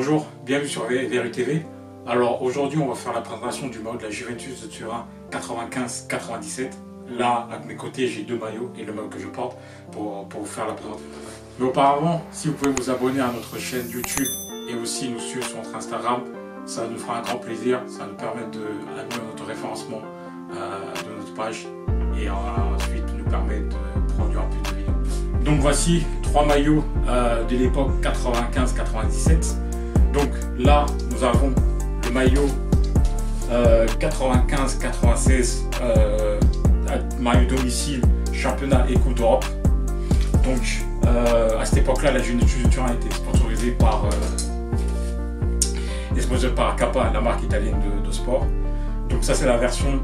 Bonjour, bienvenue sur VRU TV. Alors aujourd'hui on va faire la présentation du maillot de la Juventus de Turin 95-97. Là à mes côtés j'ai deux maillots et le maillot que je porte pour vous faire la présentation. Mais auparavant, si vous pouvez vous abonner à notre chaîne YouTube et aussi nous suivre sur notre Instagram, ça nous fera un grand plaisir, ça nous permet d'améliorer notre référencement de notre page et ensuite nous permet de produire plus de vidéos. Donc voici trois maillots de l'époque 95-97. Donc là nous avons le maillot 95-96 maillot domicile, championnat et coupe d'Europe. Donc à cette époque-là, la Juventus de Turin était sponsorisée par Kappa, la marque italienne de sport. Donc ça c'est la version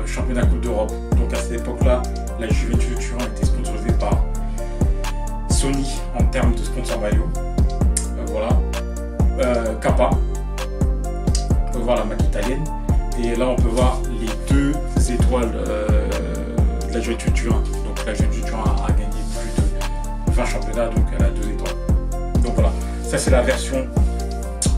championnat coupe d'Europe. Donc à cette époque-là, la Juventus de Turin était sponsorisée par Sony en termes de sponsor maillot. Voilà. Kappa. On peut voir la marque italienne. Et là on peut voir les deux étoiles de la Juventus de Turin. Donc la Juventus de Turin a gagné plus de 20 championnats, donc elle a 2 étoiles. Donc voilà, ça c'est la version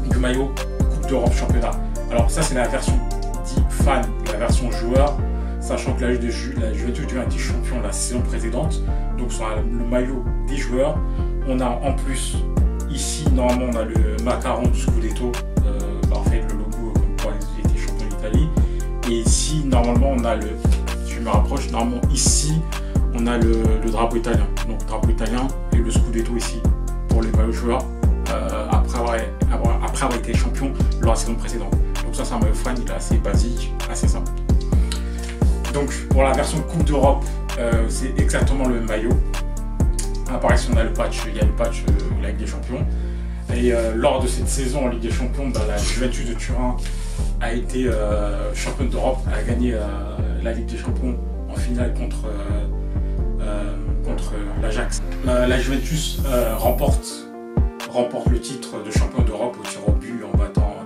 du maillot Coupe d'Europe championnat. Alors ça c'est la version dit fan, la version joueur, sachant que la Juventus de Turin a été champion la saison précédente. Donc sur le maillot des joueurs, on a en plus ici normalement on a le macaron du Scudetto, en fait le logo comme quoi il était champion d'Italie. Et ici normalement on a je me rapproche, normalement ici on a le drapeau italien, donc le drapeau italien et le Scudetto ici pour les maillots joueurs après avoir été champion lors de la saison précédente. Donc ça c'est un maillot fan, il est assez basique, assez simple. Donc pour la version Coupe d'Europe, c'est exactement le même maillot. Pareil, si on a le patch, il y a le patch de la Ligue des Champions. Et lors de cette saison en Ligue des Champions, la Juventus de Turin a été championne d'Europe, a gagné la Ligue des Champions en finale contre l'Ajax. La Juventus remporte le titre de champion d'Europe au tir au but en battant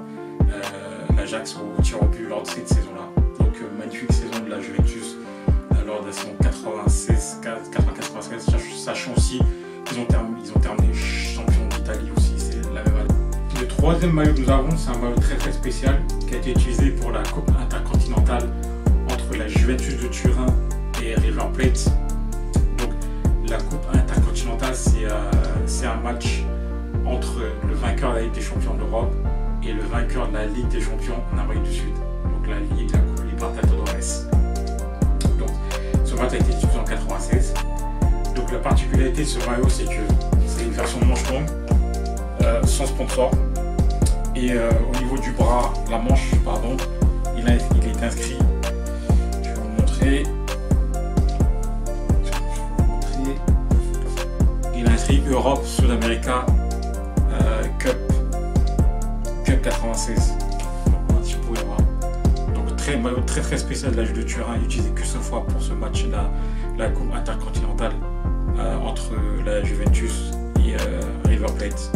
l'Ajax au tir au but lors de cette saison-là. Donc magnifique saison de la Juventus lors de la saison 95-96, sachant aussi qu'ils ont terminé champion d'Italie aussi, c'est la même année. Le troisième maillot que nous avons, c'est un maillot très spécial qui a été utilisé pour la Coupe intercontinentale entre la Juventus de Turin et River Plate. Donc la Coupe intercontinentale, c'est un match entre le vainqueur de la Ligue des Champions d'Europe et le vainqueur de la Ligue des Champions en Amérique du Sud. Donc la Coupe Libertadores. Donc ce match a été disputé en 96. Donc la particularité de ce maillot, c'est que c'est une version manche longue, sans sponsor. Et au niveau du bras, la manche, pardon, il est inscrit. Je vais vous montrer. Il est inscrit Europe Sud-America Cup 96. Donc, si vous pouvez voir. Donc maillot très spécial de la Juventus de Turin, utilisé que 100 fois pour ce match-là, la Coupe intercontinentale entre la Juventus et River Plate.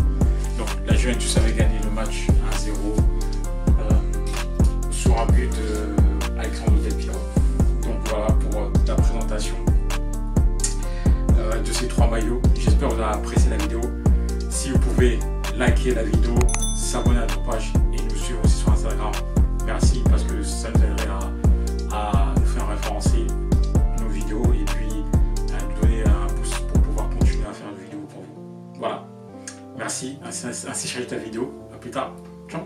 Donc la Juventus avait gagné le match 1-0 sur un but d'Alexandre Del Piero. Donc voilà pour la présentation de ces trois maillots. J'espère que vous avez apprécié la vidéo. Si vous pouvez liker la vidéo, s'abonner à notre page et nous suivre aussi sur Instagram. Merci parce que ça nous aiderait à nous faire référencer nos vidéos et puis à nous donner un pouce pour pouvoir continuer à faire des vidéos pour vous. Voilà. Merci. Ainsi j'arrête la vidéo. À plus tard. Ciao.